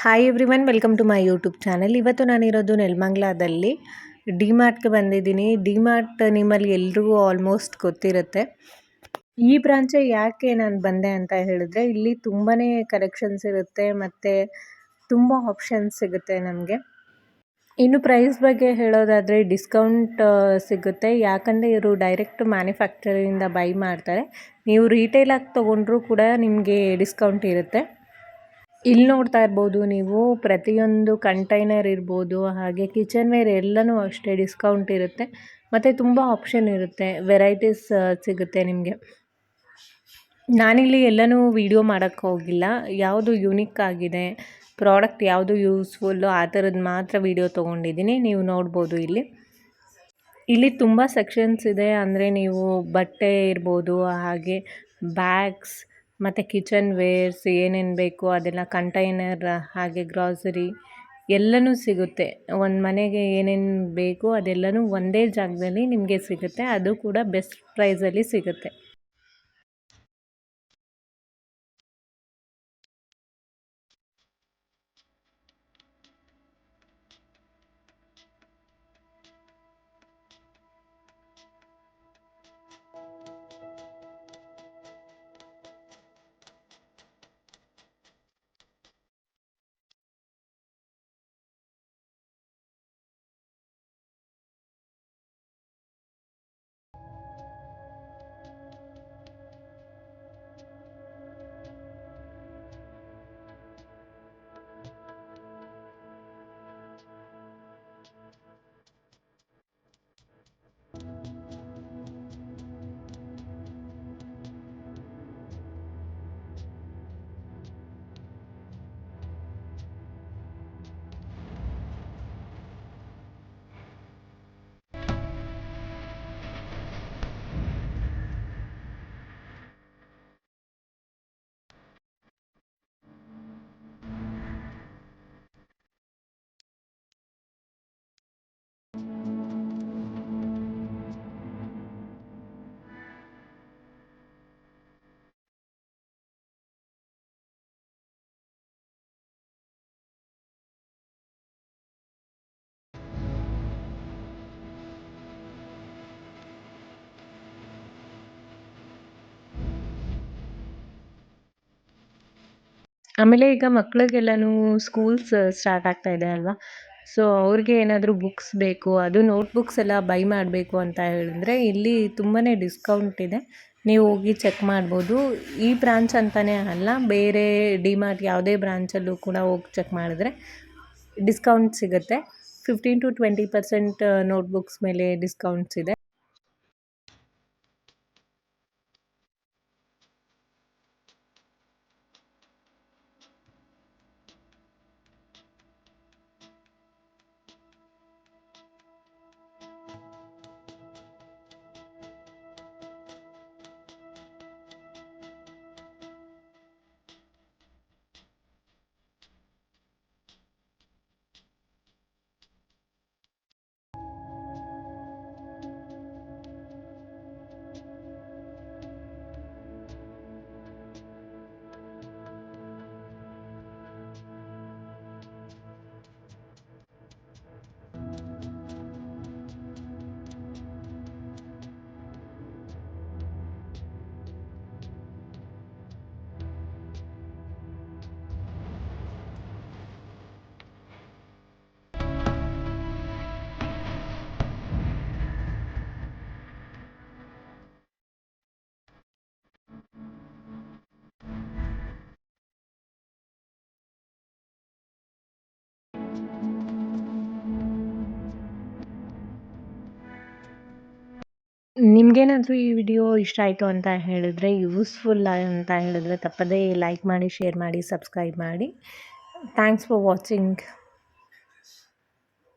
Hi everyone, welcome to my YouTube channel. ಇವತ್ತು ನಾನಿರೋದು ನೆಲಮಂಗಲದಲ್ಲಿ ಡಿಮಾರ್ಟ್ಗೆ ಬಂದಿದ್ದೀನಿ. ಡಿಮಾರ್ಟ್ ನಿಮ್ಮಲ್ಲಿ ಎಲ್ರಿಗೂ ಆಲ್ಮೋಸ್ಟ್ ಗೊತ್ತಿರುತ್ತೆ. ಈ ಬ್ರಾಂಚ್ ಯಾಕೆ ನಾನು ಬಂದೆ ಅಂತ ಹೇಳಿದ್ರೆ, ಇಲ್ಲಿ ತುಂಬಾ ಕಲೆಕ್ಷನ್ಸ್ ಇರುತ್ತೆ ಮತ್ತು ತುಂಬ ಆಪ್ಷನ್ಸ್ ಸಿಗುತ್ತೆ ನಮಗೆ. ಇನ್ನು ಪ್ರೈಸ್ ಬಗ್ಗೆ ಹೇಳೋದಾದರೆ ಡಿಸ್ಕೌಂಟ್ ಸಿಗುತ್ತೆ. ಯಾಕಂದರೆ ಇವರು ಡೈರೆಕ್ಟ್ ಮ್ಯಾನುಫ್ಯಾಕ್ಚರಿಂದ ಬೈ ಮಾಡ್ತಾರೆ. ನೀವು ರೀಟೇಲಾಗಿ ತೊಗೊಂಡ್ರೂ ಕೂಡ ನಿಮಗೆ ಡಿಸ್ಕೌಂಟ್ ಇರುತ್ತೆ. ಇಲ್ಲಿ ನೋಡ್ತಾ ಇರ್ಬೋದು ನೀವು, ಪ್ರತಿಯೊಂದು ಕಂಟೈನರ್ ಇರ್ಬೋದು, ಹಾಗೆ ಕಿಚನ್ ವೇರ್ ಎಲ್ಲನೂ ಅಷ್ಟೇ ಡಿಸ್ಕೌಂಟ್ ಇರುತ್ತೆ ಮತ್ತು ತುಂಬ ಆಪ್ಷನ್ ಇರುತ್ತೆ, ವೆರೈಟೀಸ್ ಸಿಗುತ್ತೆ ನಿಮಗೆ. ನಾನಿಲ್ಲಿ ಎಲ್ಲನೂ ವೀಡಿಯೋ ಮಾಡೋಕ್ಕೆ ಹೋಗಿಲ್ಲ. ಯಾವುದು ಯುನಿಕ್ ಆಗಿದೆ, ಪ್ರಾಡಕ್ಟ್ ಯಾವುದು ಯೂಸ್ಫುಲ್ಲು ಆ ಥರದ್ದು ಮಾತ್ರ ವೀಡಿಯೋ ತೊಗೊಂಡಿದ್ದೀನಿ. ನೀವು ನೋಡ್ಬೋದು ಇಲ್ಲಿ ತುಂಬ ಸೆಕ್ಷನ್ಸ್ ಇದೆ. ಅಂದರೆ ನೀವು ಬಟ್ಟೆ ಇರ್ಬೋದು, ಹಾಗೆ ಬ್ಯಾಗ್ಸ್ ಮತ್ತು ಕಿಚನ್ ವೇರ್ಸ್ ಏನೇನು ಬೇಕು ಅದೆಲ್ಲ, ಕಂಟೈನರ್, ಹಾಗೆ ಗ್ರಾಸರಿ ಎಲ್ಲನೂ ಸಿಗುತ್ತೆ. ಒಂದು ಮನೆಗೆ ಏನೇನು ಬೇಕು ಅದೆಲ್ಲನೂ ಒಂದೇ ಜಾಗದಲ್ಲಿ ನಿಮಗೆ ಸಿಗುತ್ತೆ. ಅದು ಕೂಡ ಬೆಸ್ಟ್ ಪ್ರೈಸಲ್ಲಿ ಸಿಗುತ್ತೆ. ಆಮೇಲೆ ಈಗ ಮಕ್ಕಳಿಗೆಲ್ಲನೂ ಸ್ಕೂಲ್ಸ್ ಸ್ಟಾರ್ಟ್ ಆಗ್ತಾ ಇದೆ ಅಲ್ವಾ. ಸೊ ಅವ್ರಿಗೆ ಏನಾದರೂ ಬುಕ್ಸ್ ಬೇಕು, ಅದು ನೋಟ್ಬುಕ್ಸ್ ಎಲ್ಲ ಬೈ ಮಾಡಬೇಕು ಅಂತ ಹೇಳಿದ್ರೆ ಇಲ್ಲಿ ತುಂಬಾ ಡಿಸ್ಕೌಂಟ್ ಇದೆ. ನೀವು ಹೋಗಿ ಚೆಕ್ ಮಾಡ್ಬೋದು. ಈ ಬ್ರಾಂಚ್ ಅಂತಲೇ ಅಲ್ಲ, ಬೇರೆ ಡಿಮಾರ್ಟ್ ಯಾವುದೇ ಬ್ರಾಂಚಲ್ಲೂ ಕೂಡ ಹೋಗಿ ಚೆಕ್ ಮಾಡಿದ್ರೆ ಡಿಸ್ಕೌಂಟ್ ಸಿಗುತ್ತೆ. 15 to 20% ನೋಟ್ಬುಕ್ಸ್ ಮೇಲೆ ಡಿಸ್ಕೌಂಟ್ಸ್ ಇದೆ. ನಿಮಗೇನಾದರೂ ಈ ವಿಡಿಯೋ ಇಷ್ಟ ಆಯಿತು ಅಂತ ಹೇಳಿದ್ರೆ, ಯೂಸ್ಫುಲ್ ಅಂತ ಹೇಳಿದ್ರೆ ತಪ್ಪದೇ ಲೈಕ್ ಮಾಡಿ, ಶೇರ್ ಮಾಡಿ, ಸಬ್ಸ್ಕ್ರೈಬ್ ಮಾಡಿ. Thanks for watching.